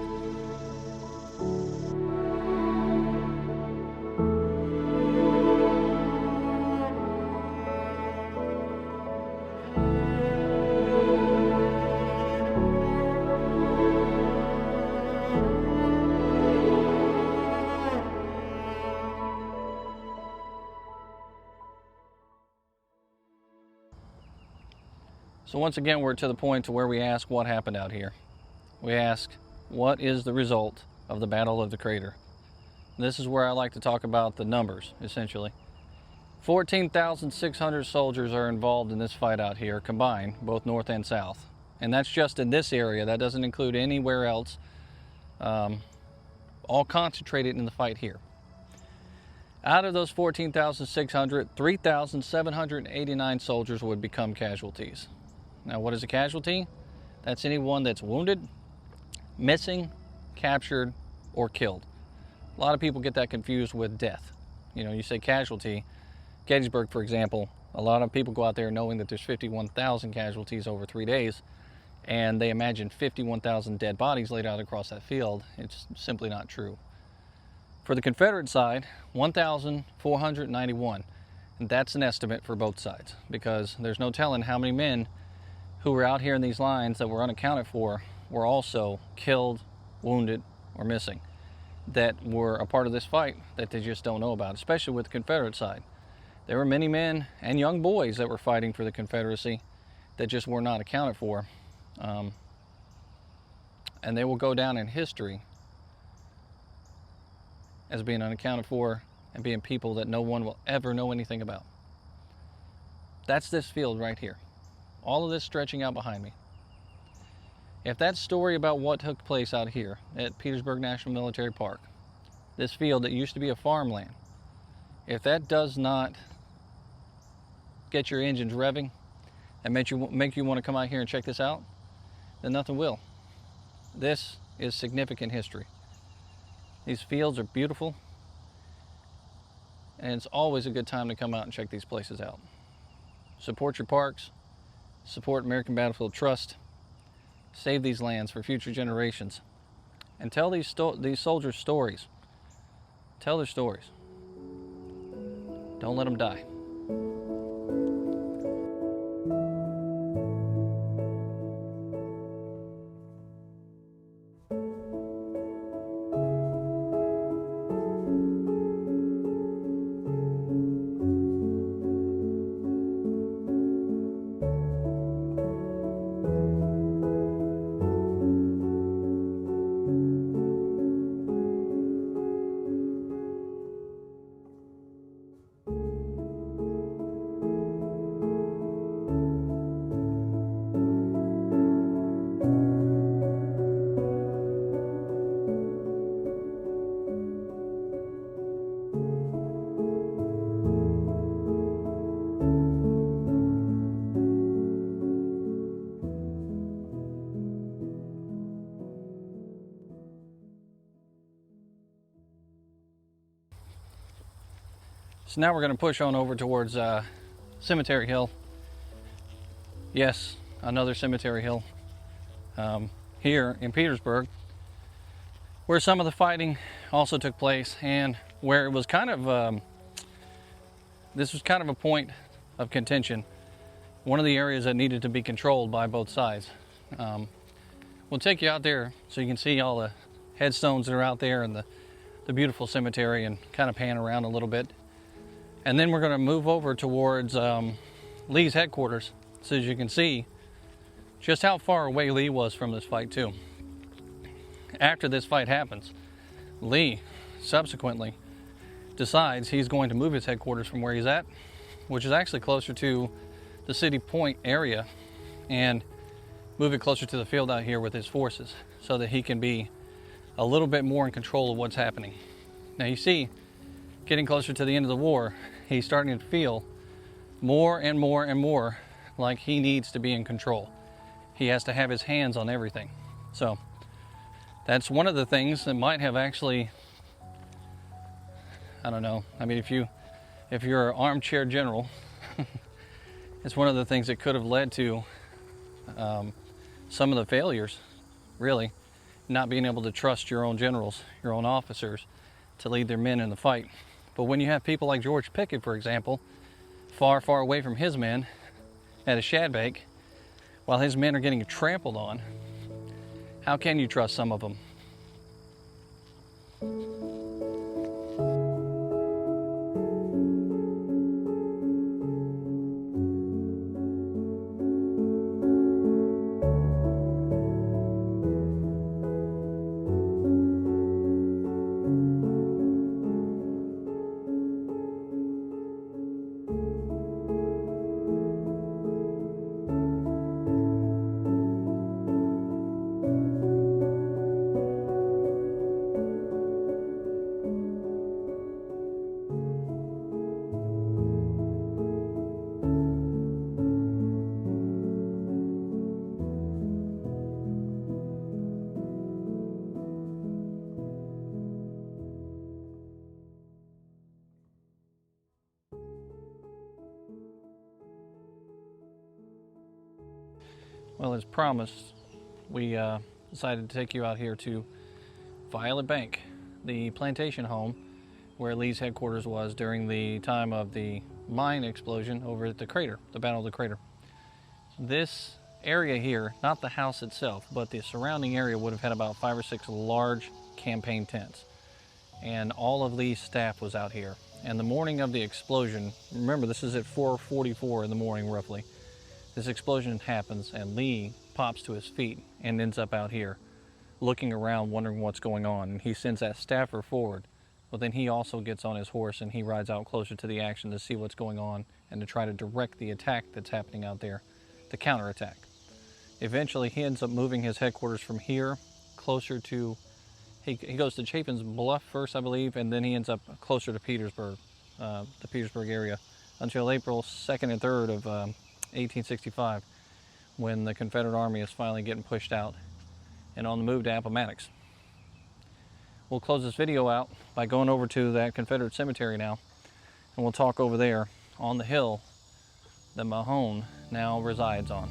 So once again, we're to the point to where we ask what happened out here. We ask, what is the result of the Battle of the Crater? This is where I like to talk about the numbers, essentially. 14,600 soldiers are involved in this fight out here, combined, both north and south. And that's just in this area. That doesn't include anywhere else. All concentrated in the fight here. Out of those 14,600, 3,789 soldiers would become casualties. Now, what is a casualty? That's anyone that's wounded, missing, captured, or killed. A lot of people get that confused with death. You know, you say casualty. Gettysburg, for example, a lot of people go out there knowing that there's 51,000 casualties over 3 days, and they imagine 51,000 dead bodies laid out across that field. It's simply not true. For the Confederate side, 1,491. And that's an estimate for both sides, because there's no telling how many men who were out here in these lines that were unaccounted for were also killed, wounded, or missing, that were a part of this fight that they just don't know about, especially with the Confederate side. There were many men and young boys that were fighting for the Confederacy that just were not accounted for. And they will go down in history as being unaccounted for and being people that no one will ever know anything about. That's this field right here. All of this stretching out behind me. If that story about what took place out here at Petersburg National Military Park, this field that used to be a farmland, if that does not get your engines revving and make you want to come out here and check this out, then nothing will. This is significant history. These fields are beautiful, and it's always a good time to come out and check these places out. Support your parks, support American Battlefield Trust, save these lands for future generations, and tell these soldiers stories. Tell their stories. Don't let them die. So now we're going to push on over towards Cemetery Hill. Yes, another Cemetery Hill here in Petersburg, where some of the fighting also took place, and where it was kind of this was kind of a point of contention, one of the areas that needed to be controlled by both sides. We'll take you out there so you can see all the headstones that are out there and the beautiful cemetery, and kind of pan around a little bit. And then we're going to move over towards Lee's headquarters, so as you can see just how far away Lee was from this fight too. After this fight happens, Lee subsequently decides he's going to move his headquarters from where he's at, which is actually closer to the City Point area, and move it closer to the field out here with his forces, so that he can be a little bit more in control of what's happening. Now you see, getting closer to the end of the war, he's starting to feel more and more and more like he needs to be in control. He has to have his hands on everything. So that's one of the things that might have actually, I don't know, I mean, if you're an armchair general, it's one of the things that could have led to some of the failures, really, not being able to trust your own generals, your own officers, to lead their men in the fight. But when you have people like George Pickett, for example, far, far away from his men at a shadbake, while his men are getting trampled on, how can you trust some of them? Well, as promised, we decided to take you out here to Violet Bank, the plantation home where Lee's headquarters was during the time of the mine explosion over at the crater, the Battle of the Crater. This area here, not the house itself, but the surrounding area would have had about 5 or 6 large campaign tents. And all of Lee's staff was out here. And the morning of the explosion, remember this is at 4:44 in the morning roughly, this explosion happens and Lee pops to his feet and ends up out here looking around, wondering what's going on. And he sends that staffer forward, but then he also gets on his horse and he rides out closer to the action to see what's going on and to try to direct the attack that's happening out there, the counterattack. Eventually he ends up moving his headquarters from here closer to, he goes to Chapin's Bluff first, I believe, and then he ends up closer to Petersburg, the Petersburg area, until April 2nd and 3rd of 1865, when the Confederate Army is finally getting pushed out and on the move to Appomattox. We'll close this video out by going over to that Confederate cemetery now, and we'll talk over there on the hill that Mahone now resides on.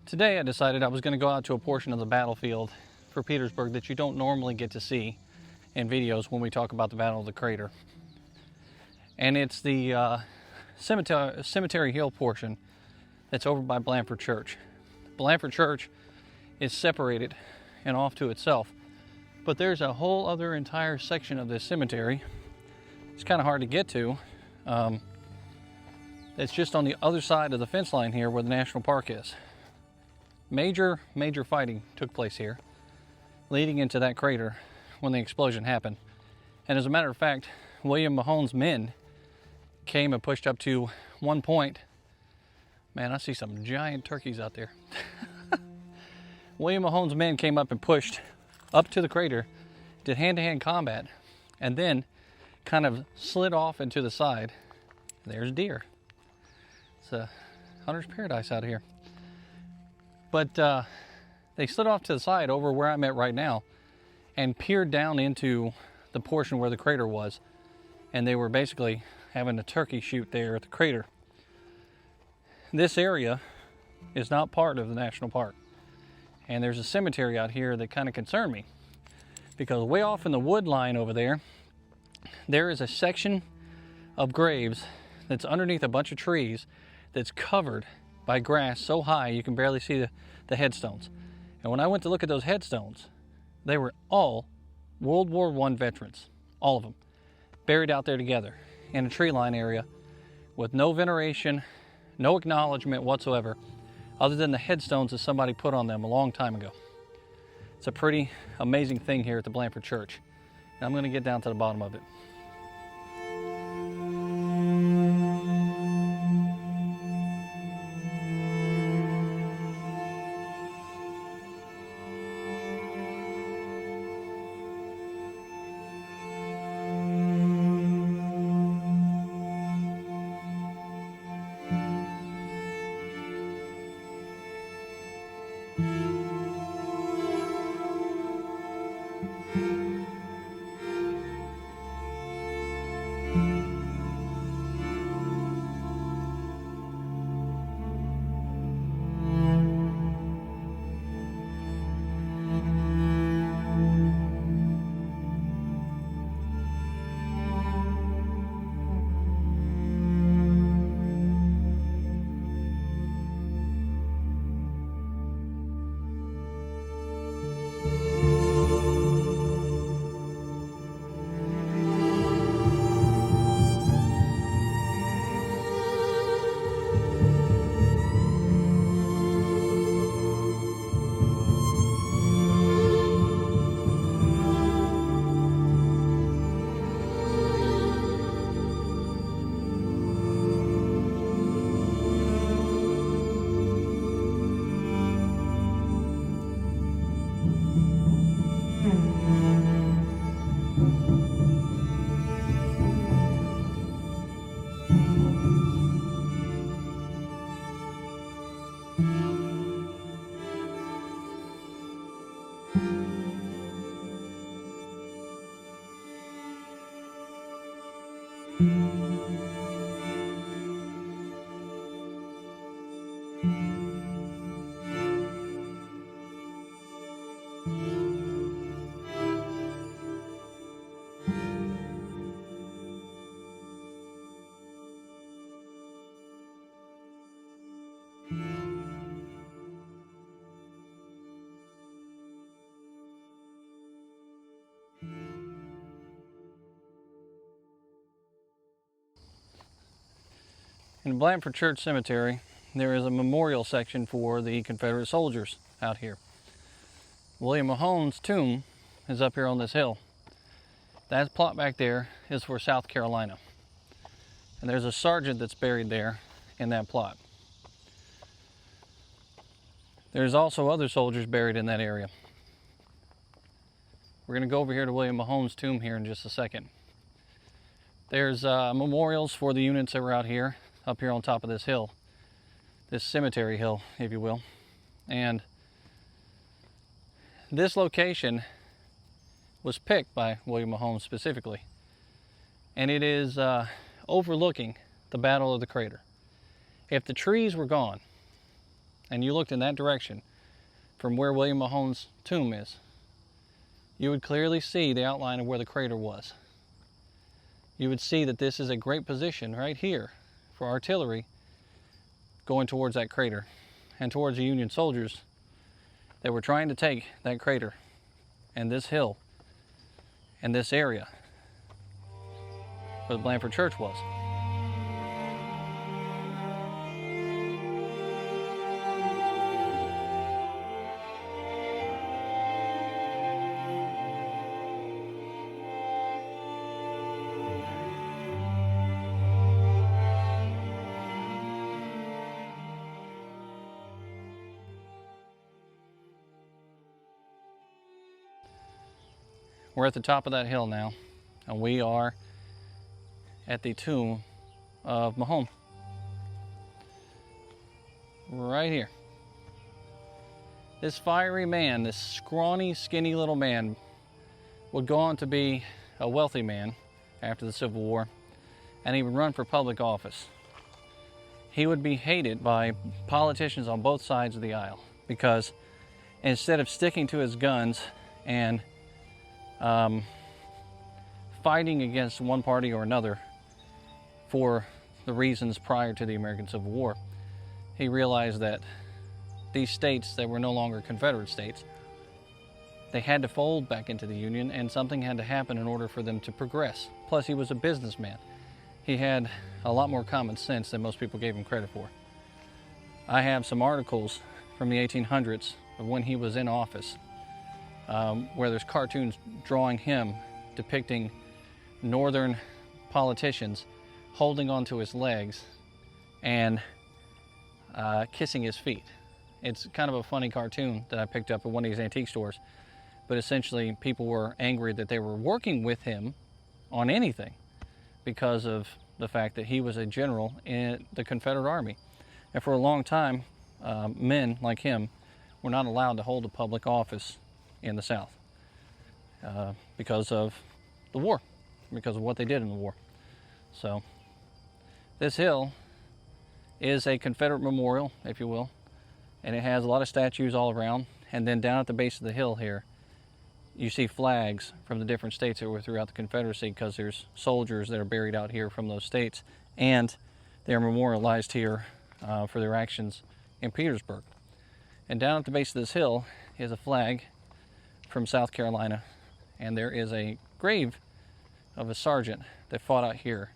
Today I decided I was going to go out to a portion of the battlefield for Petersburg that you don't normally get to see in videos when we talk about the Battle of the Crater. And it's the Cemetery Hill portion that's over by Blandford Church. Blandford Church is separated and off to itself, but there's a whole other entire section of this cemetery. It's kind of hard to get to. It's just on the other side of the fence line here where the national park is. Major fighting took place here, leading into that crater when the explosion happened. And as a matter of fact, William Mahone's men came and pushed up to one point. Man, I see some giant turkeys out there. William Mahone's men came up and pushed up to the crater, did hand-to-hand combat, and then kind of slid off into the side. There's deer. It's a hunter's paradise out here. But they slid off to the side over where I'm at right now and peered down into the portion where the crater was. And they were basically having a turkey shoot there at the crater. This area is not part of the national park. And there's a cemetery out here that kind of concerned me, because way off in the wood line over there, there is a section of graves that's underneath a bunch of trees that's covered by grass so high you can barely see the headstones. And when I went to look at those headstones, they were all World War I veterans, all of them, buried out there together in a tree line area with no veneration, no acknowledgement whatsoever, other than the headstones that somebody put on them a long time ago. It's a pretty amazing thing here at the Blandford Church. And I'm going to get down to the bottom of it. In Blandford Church Cemetery, there is a memorial section for the Confederate soldiers out here. William Mahone's tomb is up here on this hill. That plot back there is for South Carolina. And there's a sergeant that's buried there in that plot. There's also other soldiers buried in that area. We're going to go over here to William Mahone's tomb here in just a second. There's memorials for the units that were out here, up here on top of this hill. This cemetery hill, if you will. And this location was picked by William Mahone specifically. And it is overlooking the Battle of the Crater. If the trees were gone, and you looked in that direction from where William Mahone's tomb is, you would clearly see the outline of where the crater was. You would see that this is a great position right here for artillery going towards that crater and towards the Union soldiers that were trying to take that crater and this hill and this area where the Blandford Church was. We're at the top of that hill now, and we are at the tomb of Mahone. Right here. This fiery man, this scrawny, skinny little man, would go on to be a wealthy man after the Civil War, and he would run for public office. He would be hated by politicians on both sides of the aisle because instead of sticking to his guns and fighting against one party or another for the reasons prior to the American Civil War, he realized that these states that were no longer Confederate states, they had to fold back into the Union, and something had to happen in order for them to progress. Plus, he was a businessman. He had a lot more common sense than most people gave him credit for. I have some articles from the 1800s of when he was in office, where there's cartoons drawing him depicting northern politicians holding onto his legs and kissing his feet. It's kind of a funny cartoon that I picked up at one of these antique stores, but essentially people were angry that they were working with him on anything because of the fact that he was a general in the Confederate Army. And for a long time, men like him were not allowed to hold a public office in the South because of the war, because of what they did in the war. So this hill is a Confederate memorial, if you will, and it has a lot of statues all around. And then down at the base of the hill here, you see flags from the different states that were throughout the Confederacy, because there's soldiers that are buried out here from those states, and they're memorialized here for their actions in Petersburg. And down at the base of this hill is a flag from South Carolina, and there is a grave of a sergeant that fought out here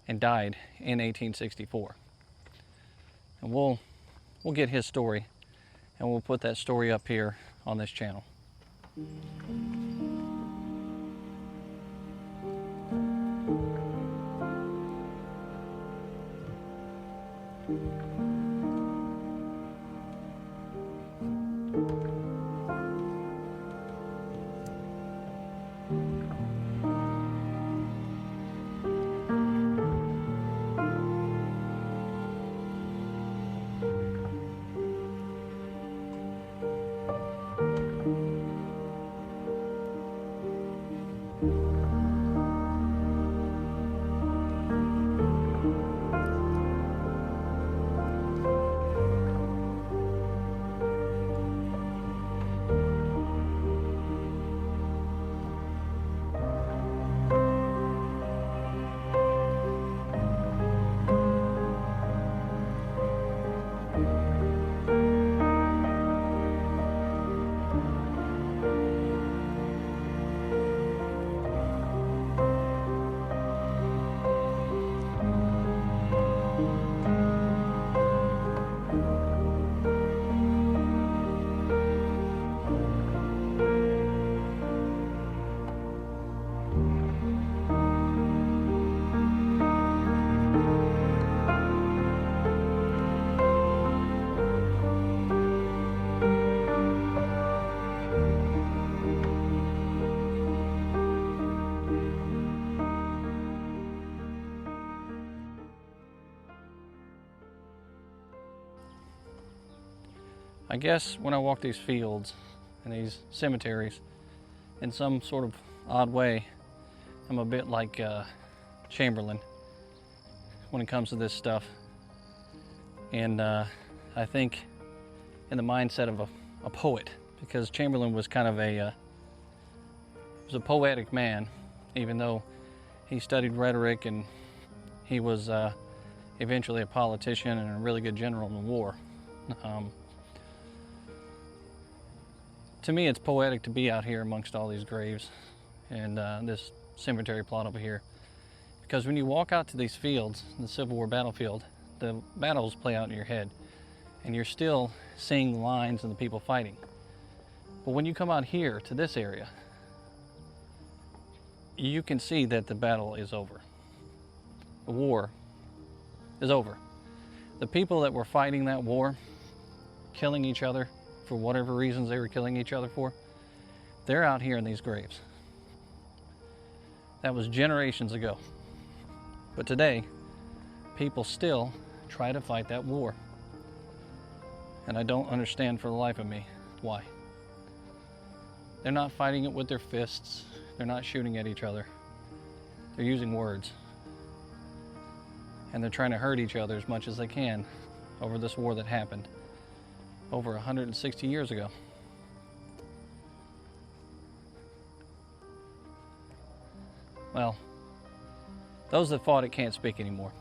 and died in 1864. And we'll get his story, and we'll put that story up here on this channel. I guess when I walk these fields and these cemeteries, in some sort of odd way, I'm a bit like Chamberlain when it comes to this stuff. And I think in the mindset of a poet, because Chamberlain was kind of was a poetic man, even though he studied rhetoric and he was eventually a politician and a really good general in the war. To me, it's poetic to be out here amongst all these graves and this cemetery plot over here. Because when you walk out to these fields, the Civil War battlefield, the battles play out in your head and you're still seeing the lines and the people fighting. But when you come out here to this area, you can see that the battle is over. The war is over. The people that were fighting that war, killing each other for whatever reasons they were killing each other for, they're out here in these graves. That was generations ago. But today, people still try to fight that war. And I don't understand for the life of me why. They're not fighting it with their fists. They're not shooting at each other. They're using words. And they're trying to hurt each other as much as they can over this war that happened over 160 years ago. Well, those that fought it can't speak anymore.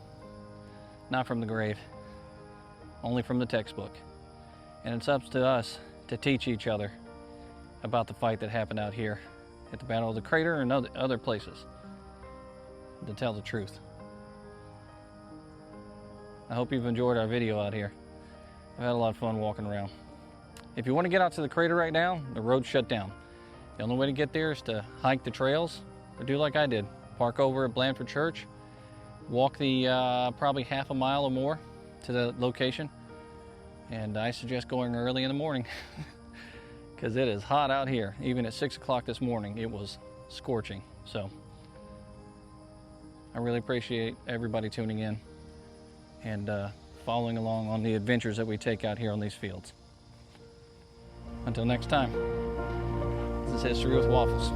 Not from the grave, only from the textbook. And it's up to us to teach each other about the fight that happened out here at the Battle of the Crater and other places, to tell the truth. I hope you've enjoyed our video out here. I've had a lot of fun walking around. If you want to get out to the crater right now, the road's shut down. The only way to get there is to hike the trails or do like I did. Park over at Blandford Church, walk the probably half a mile or more to the location. And I suggest going early in the morning because it is hot out here. Even at 6 o'clock this morning, it was scorching. So I really appreciate everybody tuning in and following along on the adventures that we take out here on these fields. Until next time, this is History with Waffles.